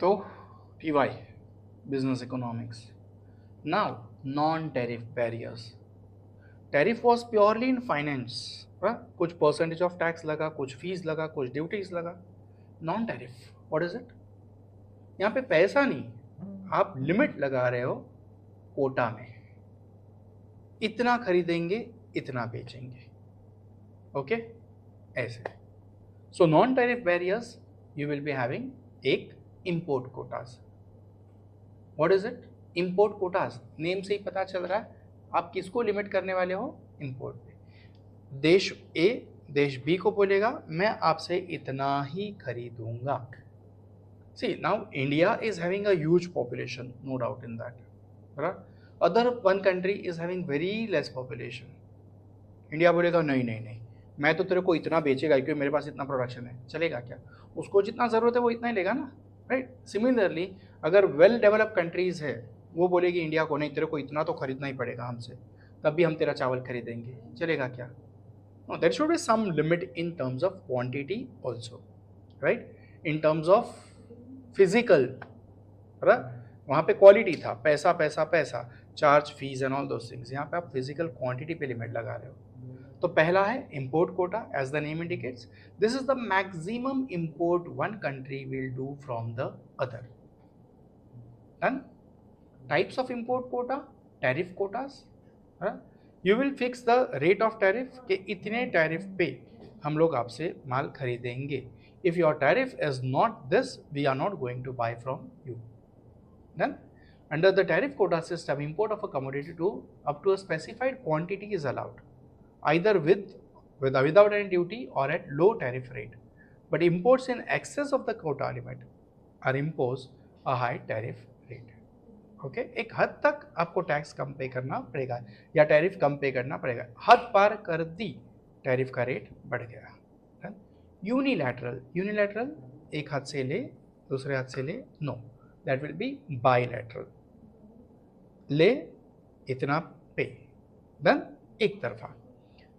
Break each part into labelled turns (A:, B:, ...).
A: So, TY, Business Economics. Now, non-tariff barriers. Tariff was purely in finance. कुछ percentage of tax लगा, कुछ fees लगा, कुछ duties लगा. Non tariff, what is it? यहाँ पे पैसा नहीं, आप लिमिट लगा रहे हो कोटा में. इतना खरीदेंगे, इतना बेचेंगे. ओके, ऐसे. So non tariff barriers you will be having एक import quotas. What is it? Import quotas. Name से ही पता चल रहा है आप किसको लिमिट करने वाले हो? इंपोर्ट पे. देश ए देश बी को बोलेगा मैं आपसे इतना ही खरीदूंगा. See now India is having a huge population, no doubt in that. Other one country is having very less population. India बोलेगा नहीं नहीं नहीं, मैं तो तेरे को इतना बेचेगा क्योंकि मेरे पास इतना प्रोडक्शन है. चलेगा क्या? उसको जितना ज़रूरत है वो इतना ही लेगा ना, राइट? सिमिलरली अगर वेल डेवलप कंट्रीज है वो बोलेगी इंडिया को नहीं, तेरे को इतना तो खरीदना ही पड़ेगा हमसे, तब भी हम तेरा चावल खरीदेंगे. चलेगा क्या? No, there should be some limit in terms of quantity also, right? In terms of physical, वहाँ पे क्वालिटी था, पैसा पैसा पैसा, charge fees and all those things. यहाँ पे आप फिजिकल क्वांटिटी पे लिमिट लगा रहे हो. तो पहला है import quota. As the name indicates, this is the maximum import one country will do from the other. Done. Types of import quota, tariff quotas. You will fix the rate of tariff के इतने tariff पे हम लोग आपसे माल खरीदेंगे. If your tariff is not this, we are not going to buy from you. Then, under the tariff quota system, import of a commodity to up to a specified quantity is allowed, either without any duty or at low tariff rate. But imports in excess of the quota limit are imposed a high tariff rate. Okay? एक हद तक आपको tax कम पे करना पड़ेगा या tariff कम पे करना पड़ेगा. हद पार कर दी, टैरिफ का रेट बढ़ गया. यूनिलैटरल, यूनिलैटरल एक हाथ से ले दूसरे हाथ से ले, no, that will be bilateral. ले इतना पे, then एक तरफा.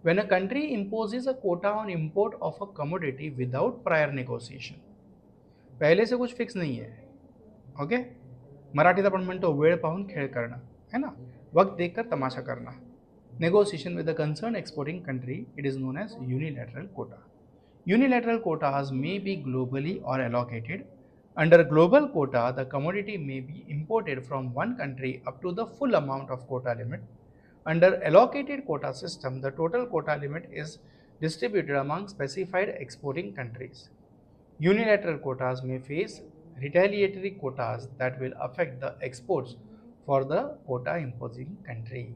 A: When a country imposes a quota on import of a commodity without prior negotiation, पहले से कुछ फिक्स नहीं है. ओके, मराठीत आपण म्हणतो वेळ पाहून खेळ करणं, है ना, वक्त देखकर तमाशा करना. Negotiation with the concerned exporting country, it is known as unilateral quota. Unilateral quotas may be globally or allocated. Under global quota, the commodity may be imported from one country up to the full amount of quota limit. Under allocated quota system, the total quota limit is distributed among specified exporting countries. Unilateral quotas may face retaliatory quotas that will affect the exports for the quota imposing country.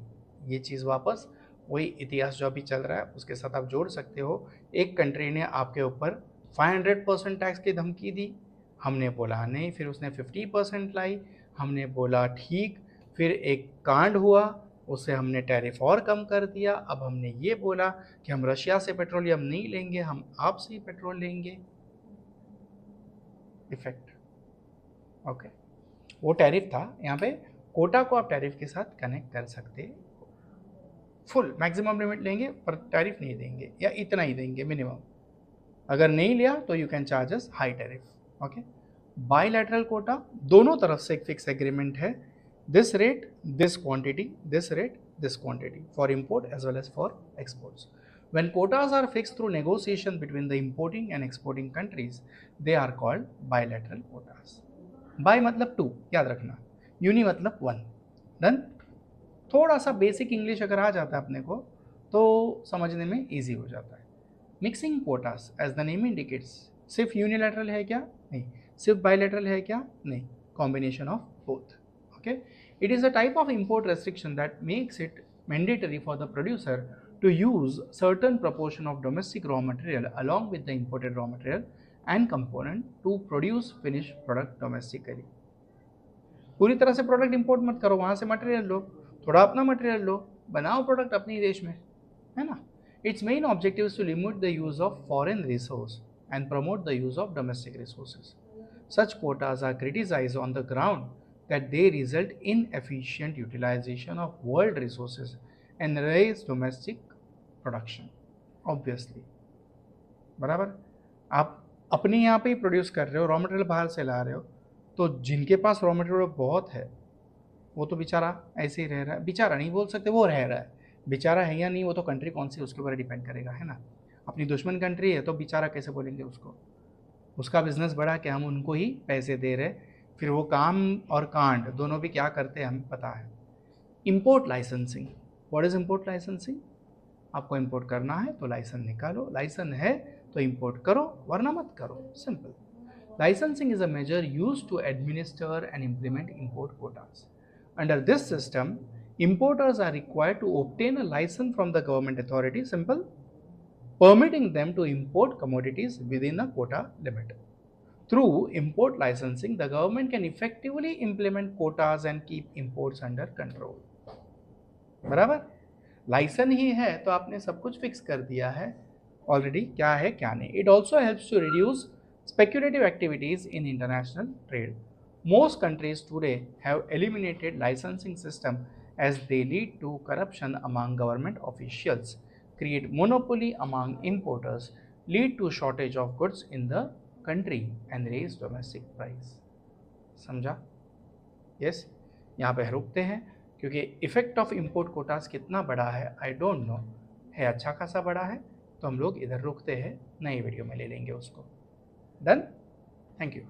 A: ये चीज़ वापस वही इतिहास जो अभी चल रहा है उसके साथ आप जोड़ सकते हो. एक कंट्री ने आपके ऊपर 500% टैक्स की धमकी दी, हमने बोला नहीं, फिर उसने 50% लाई, हमने बोला ठीक, फिर एक कांड हुआ, उससे हमने टैरिफ और कम कर दिया. अब हमने ये बोला कि हम रशिया से पेट्रोलियम नहीं लेंगे, हम आपसे ही पेट्रोल लेंगे. इफेक्ट. ओके, वो टैरिफ था. यहाँ पे कोटा को आप टैरिफ के साथ कनेक्ट कर सकते. फुल मैक्सिमम लिमिट लेंगे पर टैरिफ नहीं देंगे या इतना ही देंगे मिनिमम. अगर नहीं लिया तो you can charge us high tariff. Okay. Bilateral quota, दोनों तरफ से एक फिक्स एग्रीमेंट है. This rate, this quantity, this rate, this quantity for import as well as for exports. When quotas are fixed through negotiation between the importing and exporting countries, they are called bilateral quotas. Bi मतलब two, याद रखना. Uni मतलब one. Done. थोड़ा सा basic English अगर आ जाता है अपने को तो समझने में ईजी हो जाता है. Mixing quotas, as the name indicates, सिर्फ यूनिलैटरल है क्या? नहीं. सिर्फ बायलैटरल है क्या? नहीं. Combination of both. Okay. It is a type of import restriction that makes it mandatory for the producer to use certain proportion of domestic raw material along with the imported raw material and component to produce finish product domestically. पूरी तरह से product import मत करो, वहाँ से material लो, थोड़ा अपना material लो, बनाओ प्रोडक्ट अपने ही देश में, है ना. Its main objective is to limit the use of foreign resource and promote the use of domestic resources. Such quotas are criticized on the ground that they result in efficient utilization of world resources and raise domestic production. Obviously, बराबर. आप अपने यहाँ पे ही produce कर रहे हो, raw material बाहर से ला रहे हो, तो जिनके पास रॉ मटेरियल बहुत है वो तो बेचारा ऐसे ही रह रहा है, बेचारा नहीं बोल सकते, वो रह रहा है, बेचारा है या नहीं वो तो कंट्री कौन सी उसके ऊपर डिपेंड करेगा, है ना। अपनी दुश्मन कंट्री है तो बेचारा कैसे बोलेंगे उसको, उसका बिजनेस बढ़ा कि हम उनको ही पैसे दे रहे, फिर वो काम और कांड दोनों भी क्या करते हैं हमें पता है। Import licensing, what is import licensing? आपको इंपोर्ट करना है तो लाइसेंस निकालो, लाइसेंस है तो इंपोर्ट करो वरना मत करो, simple. Licensing is a measure used to administer and implement import quotas. Under this system, importers are required to obtain a license from the government authority, simple, permitting them to import commodities within a quota limit. Through import licensing, the government can effectively implement quotas and keep imports under control. बराबर, licence ही है तो आपने सब कुछ fix कर दिया है already, क्या है क्या नहीं. It also helps to reduce speculative activities in international trade. Most countries today have eliminated licensing system as they lead to corruption among government officials, create monopoly among importers, lead to shortage of goods in the country and raise domestic price. समझा? Yes, यहाँ पे रुकते हैं क्योंकि effect of import quotas कितना बड़ा है I don't know, है अच्छा खासा बड़ा है, तो हम लोग इधर रुकते हैं, नई वीडियो में ले लेंगे उसको. Done? Thank you.